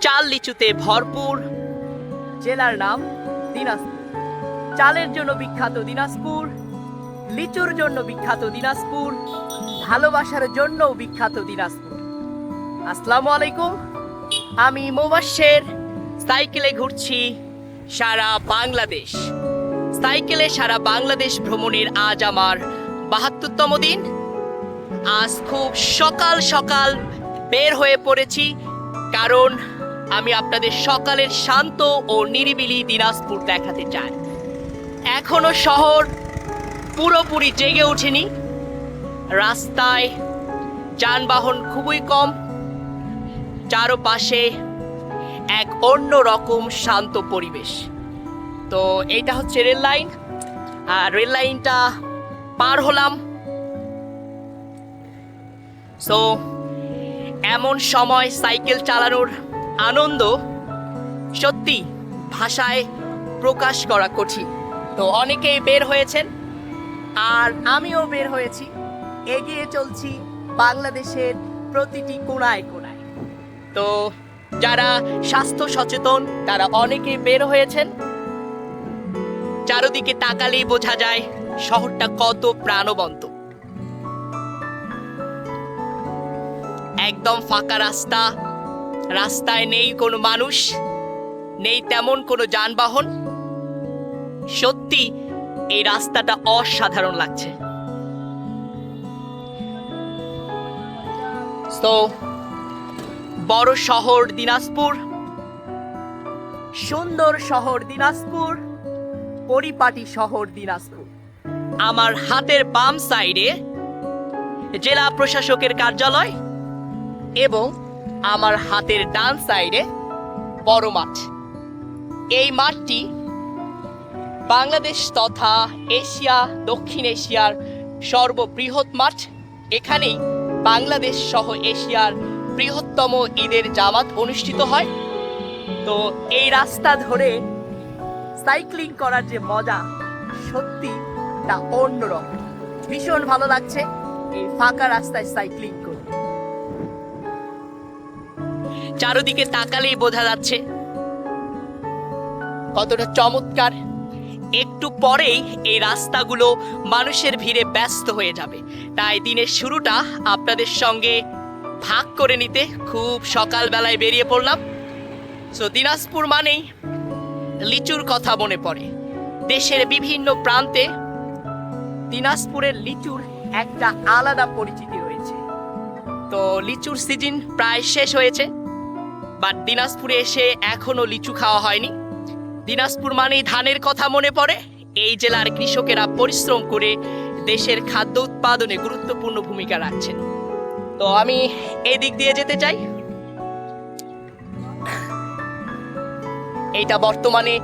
চাল লিচুতে ভরপুর জেলার নাম দিনাজপুর। চালের জন্য বিখ্যাত দিনাজপুর, লিচুর জন্য বিখ্যাত দিনাজপুর, ভালোবাসার জন্যও বিখ্যাত দিনাজপুর। আসসালামু আলাইকুম, আমি মোবাশ্বের। সাইকেলে ঘুরছি সারা বাংলাদেশ। সাইকেলে সারা বাংলাদেশ ভ্রমণের আজ আমার ৭২তম দিন। আজ খুব সকাল সকাল বের হয়ে পড়েছি, কারণ আমি আপনাদের সকালের শান্ত ও নিরিবিলি দিনাজপুর দেখাতে চাই। এখনো শহর পুরোপুরি জেগে ওঠেনি, রাস্তায় যানবাহন খুবই কম, চারপাশে এক অন্য রকম শান্ত পরিবেশ। তো এইটা হচ্ছে রেল লাইন, আর রেল লাইনটা পার হলাম। সো এমন সময় সাইকেল চালানোর আনন্দ সত্যি ভাষায় প্রকাশ করা কঠিন। তো অনেকেই বের হয়েছেন, আর আমিও বের হয়েছি। এগিয়ে চলছি বাংলাদেশের প্রতিটি কোণায় কোণায়। তো যারা স্বাস্থ্য সচেতন তারা অনেকেই বের হয়েছেন। চারদিকে তাকালেই বোঝা যায় শহরটা কত প্রাণবন্ত। একদম ফাঁকা রাস্তা, রাস্তায় নেই কোনো মানুষ, নেই তেমন কোনো যানবাহন। সত্যি এই রাস্তাটা অসাধারণ লাগছে। তো বড় শহর দিনাজপুর, সুন্দর শহর দিনাজপুর, পরিপাটি শহর দিনাজপুর। আমার হাতের বাম সাইডে জেলা প্রশাসকের কার্যালয় এবং আমার হাতের ডান সাইডে বড় মাঠ। এই মাঠটি বাংলাদেশ তথা এশিয়া, দক্ষিণ এশিয়ার সর্ববৃহৎ মাঠ। এখানেই বাংলাদেশ সহ এশিয়ার বৃহত্তম ঈদের জামাত অনুষ্ঠিত হয়। তো এই রাস্তা ধরে সাইক্লিং করার যে মজা, সত্যি তা অন্যরকম। ভীষণ ভালো লাগছে এই ফাঁকা রাস্তায় সাইক্লিং করে। চারদিকে তাকালেই বোঝা যাচ্ছে কতটা চমৎকার। একটু পরেই এই রাস্তাগুলো মানুষের ভিড়ে ব্যস্ত হয়ে যাবে, তাই দিনের শুরুটা আপনাদের সঙ্গে ভাগ করে নিতে খুব সকালবেলায় বেরিয়ে পড়লাম। সো দিনাজপুর মানেই লিচুর কথা মনে পড়ে। দেশের বিভিন্ন প্রান্তে দিনাজপুরের লিচুর একটা আলাদা পরিচিতি রয়েছে। তো লিচুর সিজন প্রায় শেষ হয়েছে, বাট দিনাজপুরে এসে এখনো লিচু খাওয়া হয়নি। দিনাজপুর মানেই ধানের কথা মনে পড়ে। এই জেলার কৃষকেরা পরিশ্রম করে দেশের খাদ্য উৎপাদনে গুরুত্বপূর্ণ ভূমিকা রাখছেন। তো আমি এই দিক দিয়ে যেতে চাই। এইটা বর্তমানে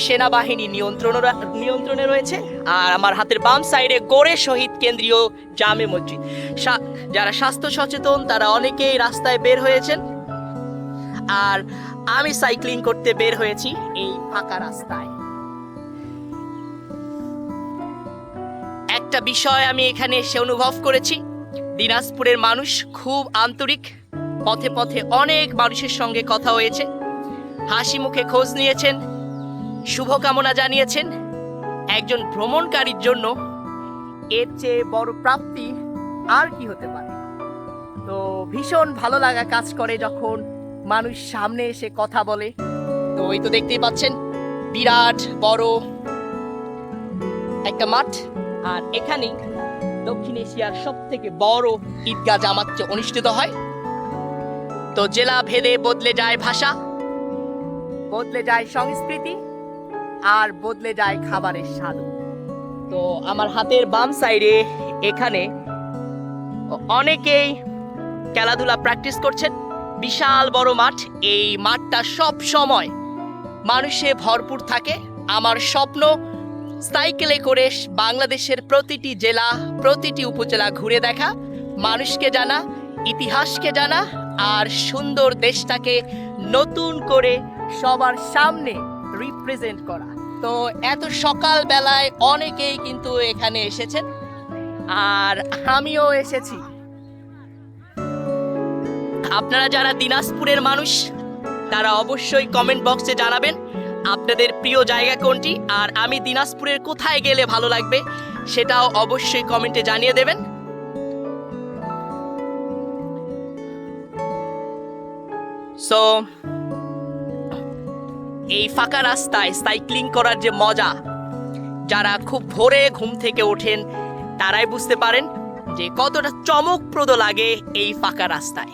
সেনাবাহিনী নিয়ন্ত্রণে রয়েছে। আর আমার হাতের বাম সাইডে গোরে শহীদ কেন্দ্রীয় জামে মসজিদ। যারা স্বাস্থ্য সচেতন তারা অনেকেই রাস্তায় বের হয়েছেন, আর আমি সাইক্লিং করতে বের হয়েছি এই ফাঁকা রাস্তায়। একটা বিষয় আমি এখানে এসে অনুভব করেছি, দিনাজপুরের মানুষ খুব আন্তরিক। পথে পথে অনেক মানুষের সঙ্গে কথা হয়েছে, হাসি মুখে খোঁজ নিয়েছেন, শুভকামনা জানিয়েছেন। একজন ভ্রমণকারীর জন্য এর চেয়ে বড় প্রাপ্তি আর কি হতে পারে। তো ভীষণ ভালো লাগা কাজ করে যখন মানুষ সামনে এসে কথা বলে। তো এই তো দেখতেই পাচ্ছেন বিরাট বড় একটা মাঠ, আর এখানেই দক্ষিণ এশিয়ার সব থেকে বড় ঈদগাহ জামাত অনুষ্ঠিত হয়। তো জেলা ভেদে বদলে যায় ভাষা, বদলে যায় সংস্কৃতি, আর বদলে যায় খাবারের স্বাদ। তো আমার হাতের বাম সাইডে এখানে অনেকেই খেলাধুলা প্র্যাকটিস করছেন। বিশাল বড় মাঠ, এই মাঠটা সব সময় মানুষে ভরপুর থাকে। আমার স্বপ্ন সাইকেলে করে বাংলাদেশের প্রতিটি জেলা, প্রতিটি উপজেলা ঘুরে দেখা, মানুষকে জানা, ইতিহাসকে জানা, আর সুন্দর দেশটাকে নতুন করে সবার সামনে রিপ্রেজেন্ট করা। তো এত সকাল বেলায় অনেকেই কিন্তু এখানে এসেছেন, আর আমিও এসেছি। আপনারা যারা দিনাজপুরের মানুষ তারা অবশ্যই কমেন্ট বক্সে জানাবেন আপনাদের প্রিয় জায়গা কোনটি, আর আমি দিনাজপুরের কোথায় গেলে ভালো লাগবে সেটাও অবশ্যই কমেন্টে জানিয়ে দেবেন। সো এই ফাঁকা রাস্তায় সাইক্লিং করার যে মজা, যারা খুব ভোরে ঘুম থেকে ওঠেন তারাই বুঝতে পারেন যে কতটা চমকপ্রদ লাগে এই ফাঁকা রাস্তায়।